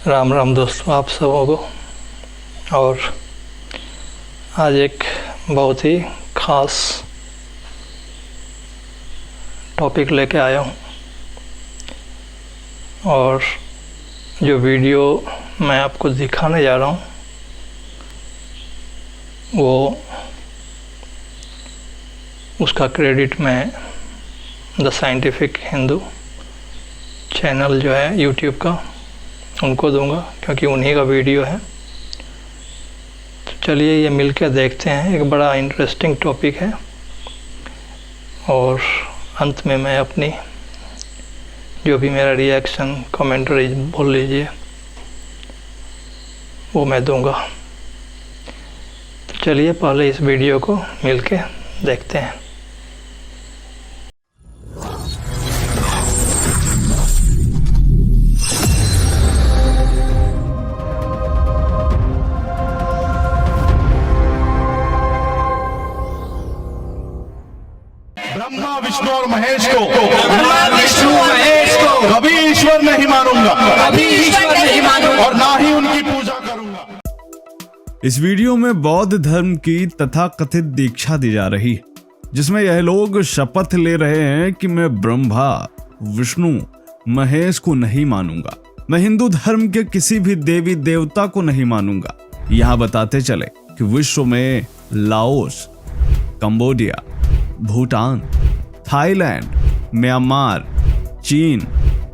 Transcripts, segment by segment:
राम राम दोस्तों, आप सबों को। और आज एक बहुत ही ख़ास टॉपिक लेके आया हूँ और जो वीडियो मैं आपको दिखाने जा रहा हूँ वो उसका क्रेडिट मैं द साइंटिफिक हिंदू चैनल जो है यूट्यूब का उनको दूंगा, क्योंकि उन्हीं का वीडियो है। तो चलिए ये मिलकर देखते हैं। एक बड़ा इंटरेस्टिंग टॉपिक है और अंत में मैं अपनी जो भी मेरा रिएक्शन कमेंटरी बोल लीजिए वो मैं दूंगा। तो चलिए पहले इस वीडियो को मिलके देखते हैं। ब्रह्मा विष्णु और महेश को कभी ईश्वर नहीं मानूंगा, और ना ही उनकी पूजा करूंगा। इस वीडियो में बौद्ध धर्म की तथाकथित दीक्षा दी जा रही है, जिसमें यह लोग शपथ ले रहे हैं कि मैं ब्रह्मा विष्णु महेश को नहीं मानूंगा, मैं हिंदू धर्म के किसी भी देवी देवता को नहीं मानूंगा। यहाँ बताते चले कि विश्व में Laos, Cambodia, Bhutan, Thailand, Myanmar, चीन,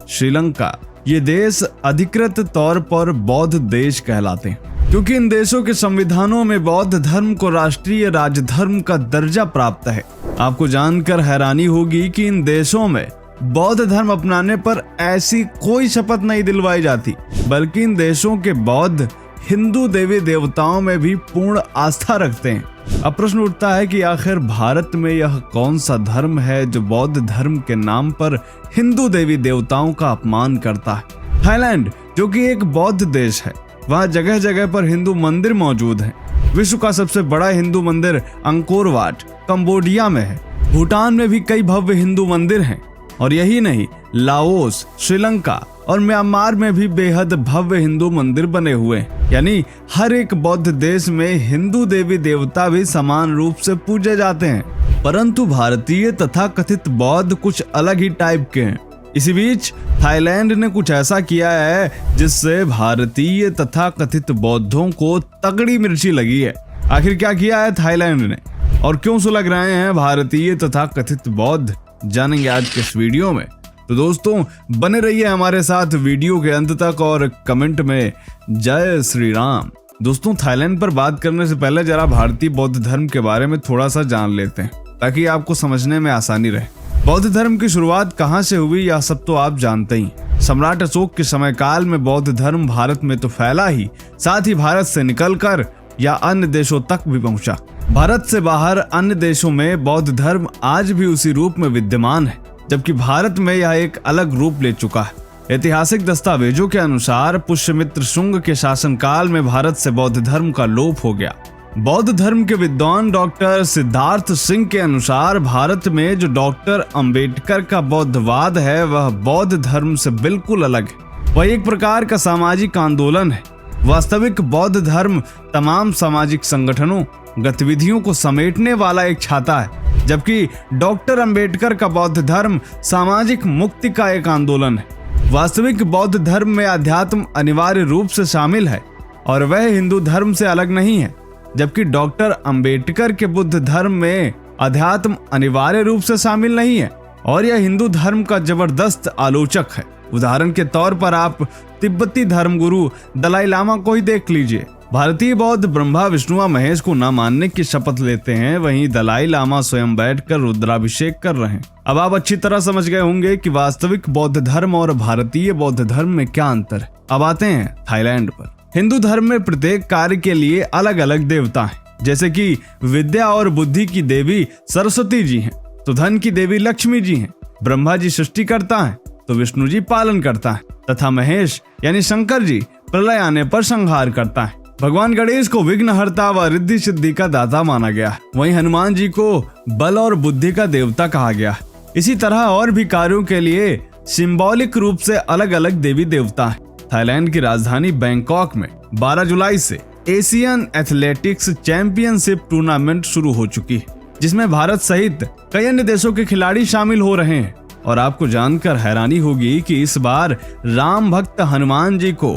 श्रीलंका ये देश अधिकृत तौर पर बौद्ध देश कहलाते हैं, क्योंकि इन देशों के संविधानों में बौद्ध धर्म को राष्ट्रीय राजधर्म का दर्जा प्राप्त है। आपको जानकर हैरानी होगी कि इन देशों में बौद्ध धर्म अपनाने पर ऐसी कोई शपथ नहीं दिलवाई जाती, बल्कि इन देशों के बौद्ध हिंदू देवी देवताओं में भी पूर्ण आस्था रखते हैं। अब प्रश्न उठता है कि आखिर भारत में यह कौन सा धर्म है जो बौद्ध धर्म के नाम पर हिंदू देवी देवताओं का अपमान करता है। थाईलैंड जो कि एक बौद्ध देश है, वहाँ जगह जगह पर हिंदू मंदिर मौजूद हैं। विश्व का सबसे बड़ा हिंदू मंदिर अंकोर वाट कंबोडिया में है। भूटान में भी कई भव्य हिंदू मंदिर हैं, और यही नहीं, लाओस, श्रीलंका और म्यांमार में भी बेहद भव्य हिंदू मंदिर बने हुए हैं। यानी हर एक बौद्ध देश में हिंदू देवी देवता भी समान रूप से पूजे जाते हैं। परंतु भारतीय तथा कथित बौद्ध कुछ अलग ही टाइप के हैं। इसी बीच थाईलैंड ने कुछ ऐसा किया है जिससे भारतीय तथा कथित बौद्धों को तगड़ी मिर्ची लगी है। आखिर क्या किया है थाईलैंड ने और क्यों सुलग रहे हैं भारतीय तथा कथित बौद्ध, जानेंगे आज के इस वीडियो में। तो दोस्तों बने रहिए हमारे साथ वीडियो के अंत तक और कमेंट में जय श्री राम। दोस्तों थाईलैंड पर बात करने से पहले जरा भारतीय बौद्ध धर्म के बारे में थोड़ा सा जान लेते हैं, ताकि आपको समझने में आसानी रहे। बौद्ध धर्म की शुरुआत कहाँ से हुई यह सब तो आप जानते ही। सम्राट अशोक के समय काल में बौद्ध धर्म भारत में तो फैला ही, साथ ही भारत से निकलकर या अन्य देशों तक भी पहुंचा। भारत से बाहर अन्य देशों में बौद्ध धर्म आज भी उसी रूप में विद्यमान है, जबकि भारत में यह एक अलग रूप ले चुका है। ऐतिहासिक दस्तावेजों के अनुसार पुष्यमित्र शुंग के शासनकाल में भारत से बौद्ध धर्म का लोप हो गया। बौद्ध धर्म के विद्वान डॉक्टर सिद्धार्थ सिंह के अनुसार भारत में जो डॉक्टर अंबेडकर का बौद्धवाद है वह बौद्ध धर्म से बिल्कुल अलग है। वह एक प्रकार का सामाजिक आंदोलन है। वास्तविक बौद्ध धर्म तमाम सामाजिक संगठनों गतिविधियों को समेटने वाला एक छाता है, जबकि डॉक्टर अंबेडकर का बौद्ध धर्म सामाजिक मुक्ति का एक आंदोलन है। वास्तविक बौद्ध धर्म में अध्यात्म अनिवार्य रूप से शामिल है और वह हिंदू धर्म से अलग नहीं है, जबकि डॉक्टर अंबेडकर के बुद्ध धर्म में अध्यात्म अनिवार्य रूप से शामिल नहीं है और यह हिंदू धर्म का जबरदस्त आलोचक है। उदाहरण के तौर पर आप तिब्बती धर्मगुरु दलाई लामा को ही देख लीजिए। भारतीय बौद्ध ब्रह्मा विष्णु व महेश को न मानने की शपथ लेते हैं, वहीं दलाई लामा स्वयं बैठकर रुद्राभिषेक कर रहे हैं। अब आप अच्छी तरह समझ गए होंगे कि वास्तविक बौद्ध धर्म और भारतीय बौद्ध धर्म में क्या अंतर है। अब आते हैं थाईलैंड पर। हिंदू धर्म में प्रत्येक कार्य के लिए अलग अलग देवता हैं, जैसे कि विद्या और बुद्धि की देवी सरस्वती जी हैं, तो धन की देवी लक्ष्मी जी हैं। ब्रह्मा जी सृष्टि करता है तो विष्णु जी पालन करता है, तथा महेश यानी शंकर जी प्रलय आने पर संहार करता है। भगवान गणेश को विघ्नहर्ता व रिद्धि सिद्धि का दाता माना गया। वहीं हनुमान जी को बल और बुद्धि का देवता कहा गया। इसी तरह और भी कार्यों के लिए सिंबॉलिक रूप से अलग अलग देवी देवता हैं। थाईलैंड की राजधानी बैंकॉक में 12 जुलाई से एशियन एथलेटिक्स चैंपियनशिप टूर्नामेंट शुरू हो चुकी है, जिसमें भारत सहित कई अन्य देशों के खिलाड़ी शामिल हो रहे हैं। और आपको जानकर हैरानी होगी कि इस बार राम भक्त हनुमान जी को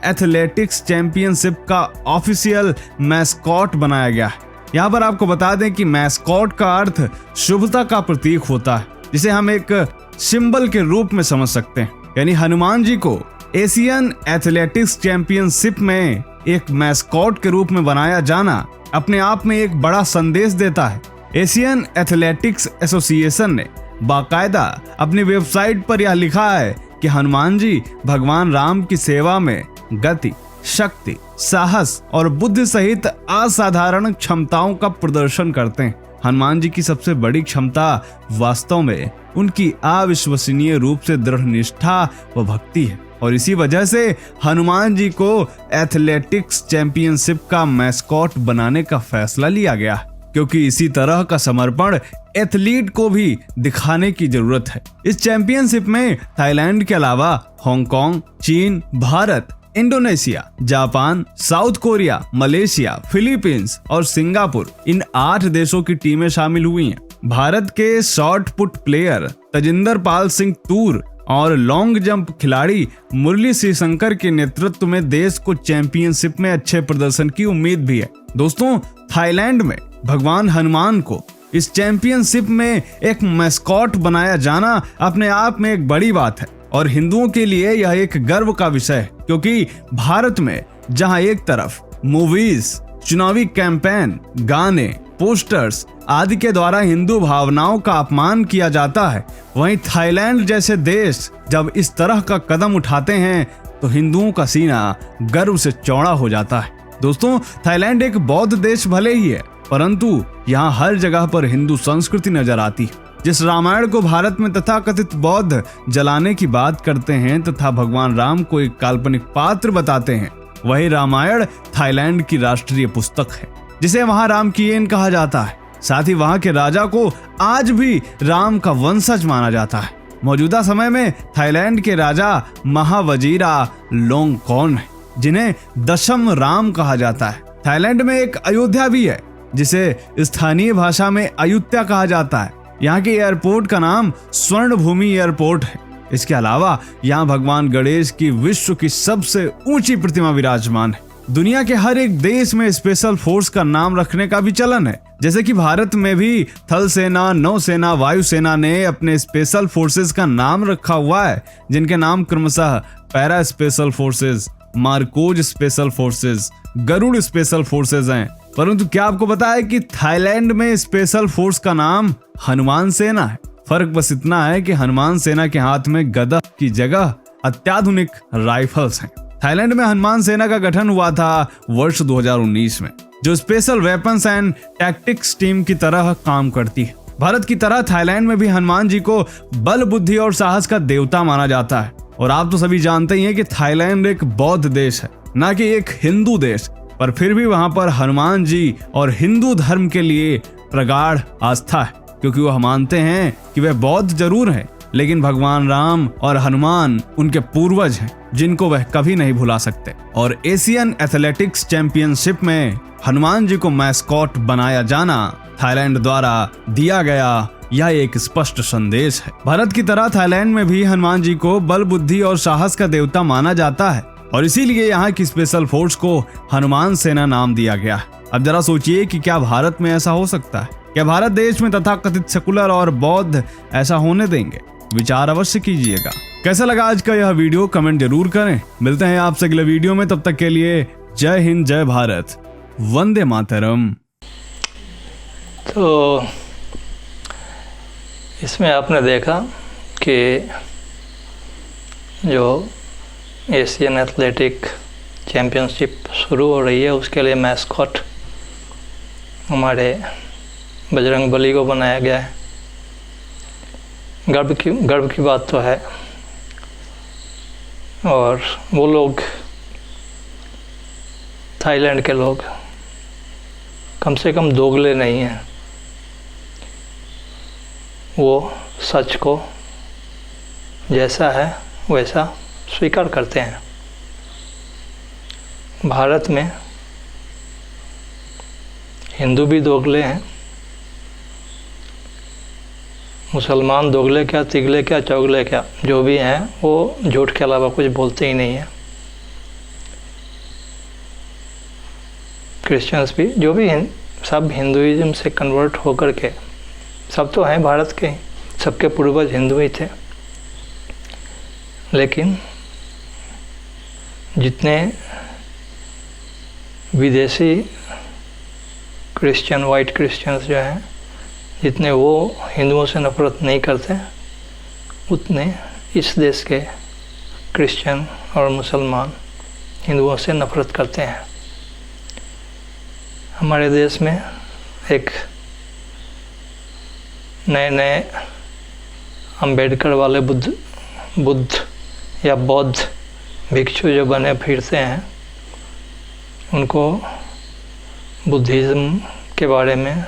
एथलेटिक्स चैंपियनशिप का ऑफिशियल मैस्कॉट बनाया गया है। यहाँ पर आपको बता दें कि मैस्कॉट का अर्थ शुभता का प्रतीक होता है, जिसे हम एक सिंबल के रूप में समझ सकते हैं। यानी हनुमान जी को एशियन एथलेटिक्स चैंपियनशिप में एक मैस्कॉट के रूप में बनाया जाना अपने आप में एक बड़ा संदेश देता है। एशियन एथलेटिक्स एसोसिएशन ने बाकायदा अपनी वेबसाइट पर यह लिखा है कि हनुमान जी भगवान राम की सेवा में गति, शक्ति, साहस और बुद्धि सहित असाधारण क्षमताओं का प्रदर्शन करते हैं। हनुमान जी की सबसे बड़ी क्षमता वास्तव में उनकी अविश्वसनीय रूप से दृढ़ निष्ठा व भक्ति है, और इसी वजह से हनुमान जी को एथलेटिक्स चैंपियनशिप का मैस्कॉट बनाने का फैसला लिया गया, क्योंकि इसी तरह का समर्पण एथलीट को भी दिखाने की जरूरत है। इस चैंपियनशिप में थाईलैंड के अलावा हांगकांग, चीन, Bharat, Indonesia, Japan, south Korea, Malaysia, Philippines और सिंगापुर, इन 8 देशों की टीमें शामिल हुई हैं। भारत के shot put player Tajinder Pal Singh तूर और लॉन्ग जंप खिलाड़ी मुरली श्रीशंकर के नेतृत्व में देश को चैंपियनशिप में अच्छे प्रदर्शन की उम्मीद भी है। दोस्तों, थाईलैंड में भगवान हनुमान को इस चैंपियनशिप में एक मैस्कॉट बनाया जाना अपने आप में एक बड़ी बात है, और हिंदुओं के लिए यह एक गर्व का विषय है, क्योंकि भारत में जहां एक तरफ मूवीज, चुनावी कैंपेन, गाने, पोस्टर्स आदि के द्वारा हिंदू भावनाओं का अपमान किया जाता है, वहीं थाईलैंड जैसे देश जब इस तरह का कदम उठाते हैं तो हिंदुओं का सीना गर्व से चौड़ा हो जाता है। दोस्तों, थाईलैंड एक बौद्ध देश भले ही है, परंतु यहाँ हर जगह पर हिंदू संस्कृति नजर आती है। जिस रामायण को भारत में तथाकथित बौद्ध जलाने की बात करते हैं तथा भगवान राम को एक काल्पनिक पात्र बताते हैं, वही रामायण थाईलैंड की राष्ट्रीय पुस्तक है, जिसे वहां राम की एन कहा जाता है। साथ ही वहां के राजा को आज भी राम का वंशज माना जाता है। मौजूदा समय में थाईलैंड के राजा महावजीरा लोंगकॉर्न है, जिन्हें दशम राम कहा जाता है। थाईलैंड में एक अयोध्या भी है, जिसे स्थानीय भाषा में अयुत्या कहा जाता है। यहाँ के एयरपोर्ट का नाम स्वर्ण भूमि एयरपोर्ट है। इसके अलावा यहाँ भगवान गणेश की विश्व की सबसे ऊंची प्रतिमा विराजमान है। दुनिया के हर एक देश में स्पेशल फोर्स का नाम रखने का भी चलन है, जैसे कि भारत में भी थल सेना, नौसेना, वायुसेना ने अपने स्पेशल फोर्सेस का नाम रखा हुआ है, जिनके नाम क्रमशः para special forces, Marcos special forces, Garud special forces हैं। परंतु क्या आपको पता है कि थाईलैंड में स्पेशल फोर्स का नाम हनुमान सेना है? फर्क बस इतना है कि हनुमान सेना के हाथ में गदा की जगह अत्याधुनिक राइफल्स हैं। थाईलैंड में हनुमान सेना का गठन हुआ था वर्ष 2019 में, जो special weapons and tactics team की तरह काम करती है। भारत की तरह थाईलैंड में भी हनुमान जी को बल, बुद्धि और साहस का देवता माना जाता है। और आप तो सभी जानते ही हैं कि थाईलैंड एक बौद्ध देश है, न कि एक हिंदू देश, पर फिर भी वहां पर हनुमान जी और हिंदू धर्म के लिए प्रगाढ़ आस्था है, क्योंकि वह मानते हैं कि वे बौद्ध जरूर हैं, लेकिन भगवान राम और हनुमान उनके पूर्वज हैं, जिनको वह कभी नहीं भुला सकते। और एशियन एथलेटिक्स चैंपियनशिप में हनुमान जी को मैस्कॉट बनाया जाना थाईलैंड द्वारा दिया गया यह एक स्पष्ट संदेश है। भारत की तरह थाईलैंड में भी हनुमान जी को बल, बुद्धि और साहस का देवता माना जाता है, और इसीलिए यहाँ की स्पेशल फोर्स को हनुमान सेना नाम दिया गया है। अब जरा सोचिए कि क्या भारत में ऐसा हो सकता है? क्या भारत देश में तथाकथित सेकुलर और बौद्ध ऐसा होने देंगे? विचार अवश्य कीजिएगा। कैसा लगा आज का यह वीडियो कमेंट जरूर करें। मिलते हैं आपसे अगले वीडियो में, तब तक के लिए जय हिंद, जय भारत, वंदे मातरम। तो इसमें आपने देखा कि जो एशियन एथलेटिक चैम्पियनशिप शुरू हो रही है, उसके लिए मैस्कॉट हमारे बजरंगबली को बनाया गया है। गर्व की बात तो है, और वो लोग, थाईलैंड के लोग कम से कम दोगले नहीं हैं। वो सच को जैसा है वैसा स्वीकार करते हैं। भारत में हिंदू भी दोगले हैं, मुसलमान दोगले क्या, तिगले क्या, चौगले क्या, जो भी हैं वो झूठ के अलावा कुछ बोलते ही नहीं हैं। क्रिश्चियंस भी, जो भी हैं, सब हिंदुइज्म से कन्वर्ट होकर के, सब तो हैं भारत के, सबके पूर्वज हिंदू ही थे। लेकिन जितने विदेशी क्रिश्चियन, वाइट क्रिश्चियंस जो हैं, जितने वो हिंदुओं से नफ़रत नहीं करते, उतने इस देश के क्रिश्चियन और मुसलमान हिंदुओं से नफ़रत करते हैं। हमारे देश में एक नए नए अंबेडकर वाले बुद्ध या बौद्ध भिक्षु जो बने फिरते हैं, उनको बुद्धिज़्म के बारे में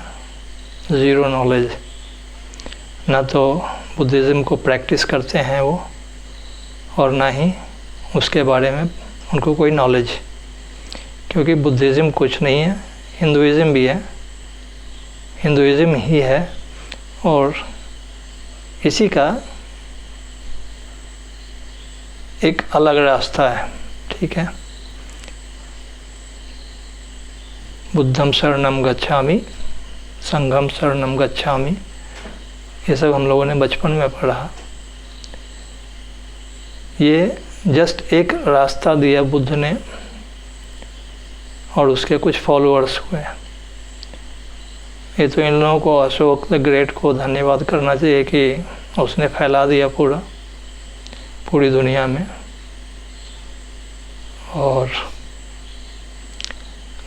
ज़ीरो नॉलेज, ना तो बुद्धिज़्म को प्रैक्टिस करते हैं वो, और ना ही उसके बारे में उनको कोई नॉलेज, क्योंकि बुद्धिज़्म कुछ नहीं है, हिंदुइज़्म भी है, हिंदुइज़्म ही है, और इसी का एक अलग रास्ता है। ठीक है, बुद्धम शरणम गच्छामि, संघम शरणम गच्छामि, ये सब हम लोगों ने बचपन में पढ़ा। ये जस्ट एक रास्ता दिया बुद्ध ने, और उसके कुछ फॉलोअर्स हुए। ये तो इन लोगों को, अशोक द ग्रेट को धन्यवाद करना चाहिए कि उसने फैला दिया पूरी दुनिया में। और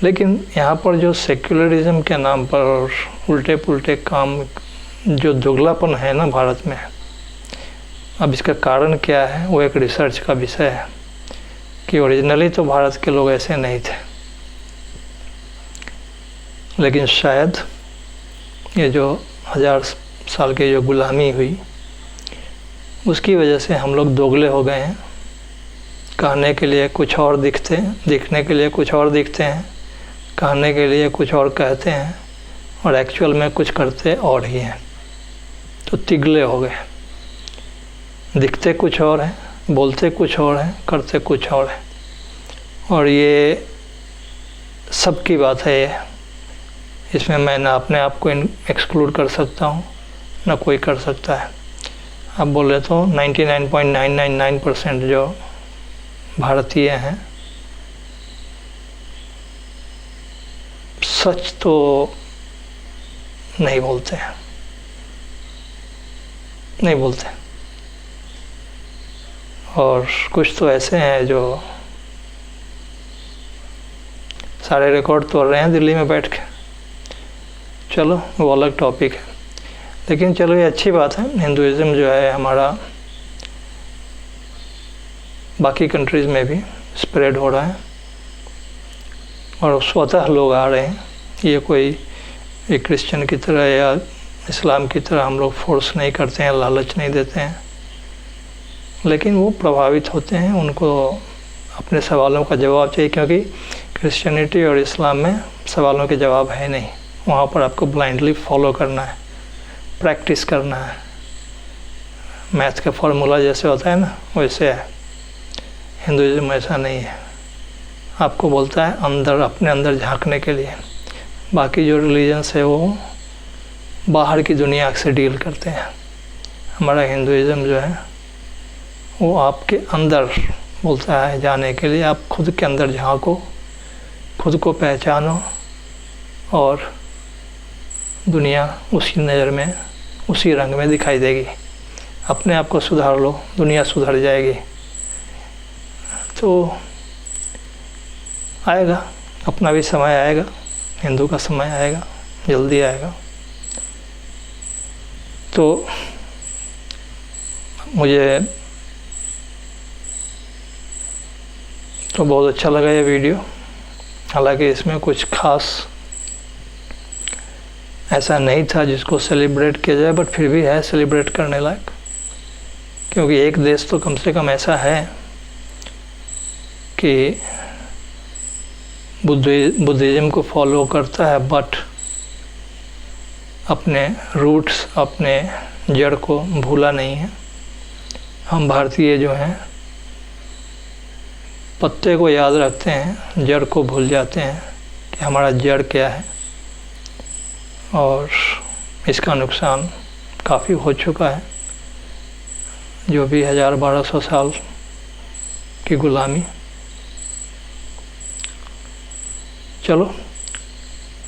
लेकिन यहाँ पर जो सेक्युलरिज्म के नाम पर और उल्टे पुल्टे काम, जो दुगलापन है ना भारत में, अब इसका कारण क्या है, वो एक रिसर्च का विषय है कि ओरिजिनली तो भारत के लोग ऐसे नहीं थे, लेकिन शायद ये जो 1000 साल की जो गुलामी हुई, उसकी वजह से हम लोग दोगले हो गए हैं। कहने के लिए कुछ और दिखते हैं, दिखने के लिए कुछ और दिखते हैं, कहने के लिए कुछ और कहते हैं, और एक्चुअल में कुछ करते और ही हैं। तो तिगले हो गए, दिखते कुछ और हैं, बोलते कुछ और हैं, करते कुछ और हैं। और ये सबकी बात है ये, इसमें मैं ना अपने आप को एक्सक्लूड कर सकता हूँ, ना कोई कर सकता है। अब बोले तो 99.999% जो भारतीय हैं, सच तो नहीं बोलते हैं, नहीं बोलते। और कुछ तो ऐसे हैं जो सारे रिकॉर्ड तोड़ रहे हैं दिल्ली में बैठ के। चलो वो अलग टॉपिक है, लेकिन चलो ये अच्छी बात है, हिंदुइज़्म जो है हमारा बाकी कंट्रीज़ में भी स्प्रेड हो रहा है, और स्वतः लोग आ रहे हैं। ये कोई एक क्रिश्चियन की तरह या इस्लाम की तरह हम लोग फोर्स नहीं करते हैं, लालच नहीं देते हैं, लेकिन वो प्रभावित होते हैं, उनको अपने सवालों का जवाब चाहिए, क्योंकि क्रिश्चियनिटी और इस्लाम में सवालों के जवाब है नहीं। वहाँ पर आपको ब्लाइंडली फॉलो करना है, प्रैक्टिस करना है। मैथ का फॉर्मूला जैसे होता है ना, वैसे है। हिंदुइज्म ऐसा नहीं है, आपको बोलता है अंदर, अपने अंदर झांकने के लिए। बाकी जो रिलीजन्स है वो बाहर की दुनिया से डील करते हैं। हमारा हिंदुइज्म जो है वो आपके अंदर बोलता है जाने के लिए। आप खुद के अंदर झांको, खुद को पहचानो, और दुनिया उसी नज़र में, उसी रंग में दिखाई देगी। अपने आप को सुधार लो, दुनिया सुधर जाएगी। तो आएगा, अपना भी समय आएगा, हिंदू का समय आएगा, जल्दी आएगा। तो मुझे तो बहुत अच्छा लगा ये वीडियो। हालांकि इसमें कुछ खास ऐसा नहीं था जिसको सेलिब्रेट किया जाए, बट फिर भी है सेलिब्रेट करने लायक, क्योंकि एक देश तो कम से कम ऐसा है कि बुद्धिज़्म को फॉलो करता है, बट अपने रूट्स, अपने जड़ को भूला नहीं है। हम भारतीय जो हैं पत्ते को याद रखते हैं, जड़ को भूल जाते हैं कि हमारा जड़ क्या है, और इसका नुकसान काफ़ी हो चुका है। जो भी 1000-1200 साल की गुलामी। चलो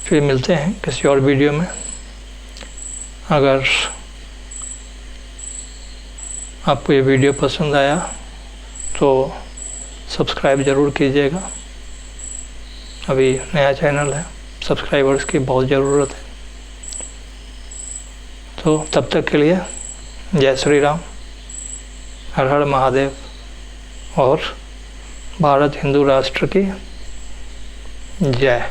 फिर मिलते हैं किसी और वीडियो में। अगर आपको ये वीडियो पसंद आया तो सब्सक्राइब ज़रूर कीजिएगा। अभी नया चैनल है, सब्सक्राइबर्स की बहुत ज़रूरत है। तो तब तक के लिए जय श्री राम, हर हर महादेव, और भारत हिंदू राष्ट्र की जय।